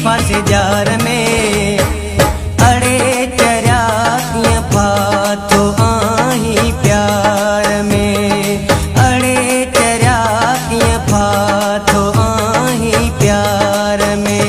फस जार में। अड़े चरिया कीअं फाथो आहीं प्यार में। अड़े चरिया कीअं फाथो आहीं प्यार में।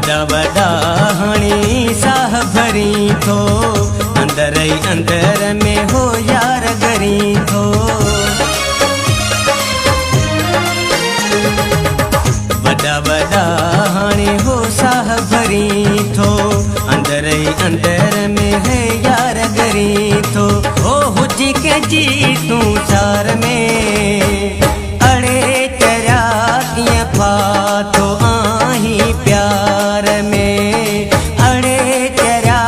वॾा वॾा हाणी साह भरी थो, अंदर ई अंदर में हो यार गरी थो। वॾा वॾा हाणे हो साह भरी थो, अंदर ई अंदर में है यार गरी थो। हो हुजी कंहिंजी तूं सार में। अड़े चरिया कीअं फाथो आहीं प्यार में। अड़े चरिया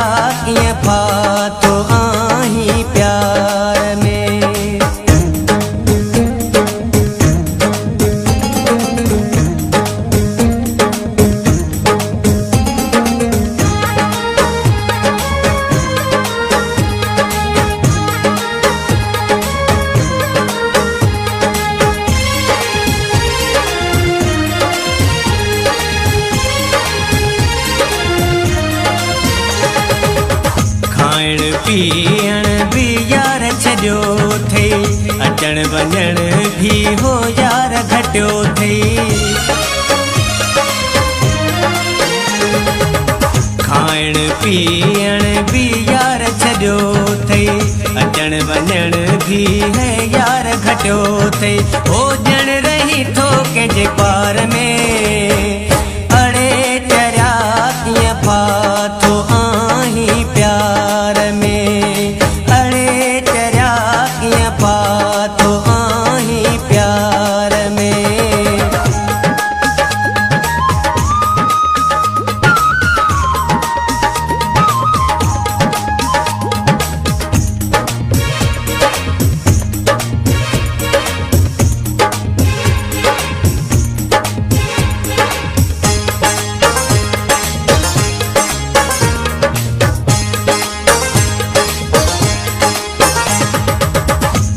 कीअं फाथो आहीं प्यार में। खाइण पीअण भी यार छॾियो थई, अचण वञण भी हो यार घटियो थई। खाइण पीअण भी यार छॾियो थई, अचण वञण भी है यार घटियो थई। हो ॼण रही थो कंहिंजे पार में। अड़े चरिया कीअं फाथो आहीं प्यार में। अड़े चरिया कीअं फाथो आहीं प्यार में।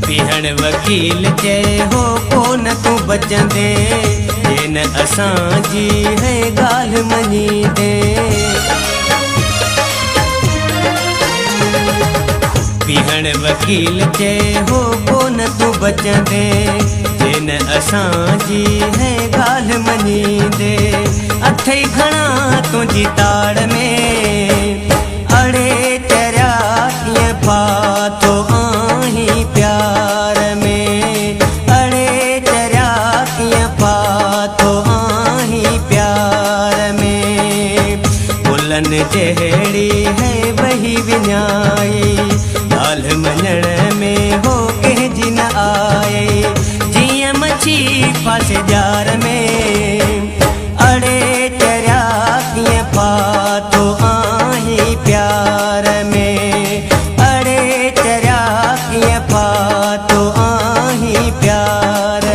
पीहण वकील चए हो कोन तूं बचंदे, जे न असांजी है ॻाल्हि मञींदे। पीहण वकील चए हो कोन तूं बचंदे, जे न असांजी है ॻाल्हि मञींदे। अथई घणा तुंहिंजी ताड़ में। अड़े चरिया कीअं फाथो आहीं प्यार में। अड़े चरिया कीअं फाथो आहीं प्यार में। गुलन जहिड़ी है वही विञाई, ॻाल्हि मञण में हो कंहिंजी न आई। जीअं मच्छी फस जार में। अड़े चरिया कीअं फाथो आहीं प्यार में। अड़े चरिया कीअं फाथो आहीं प्यार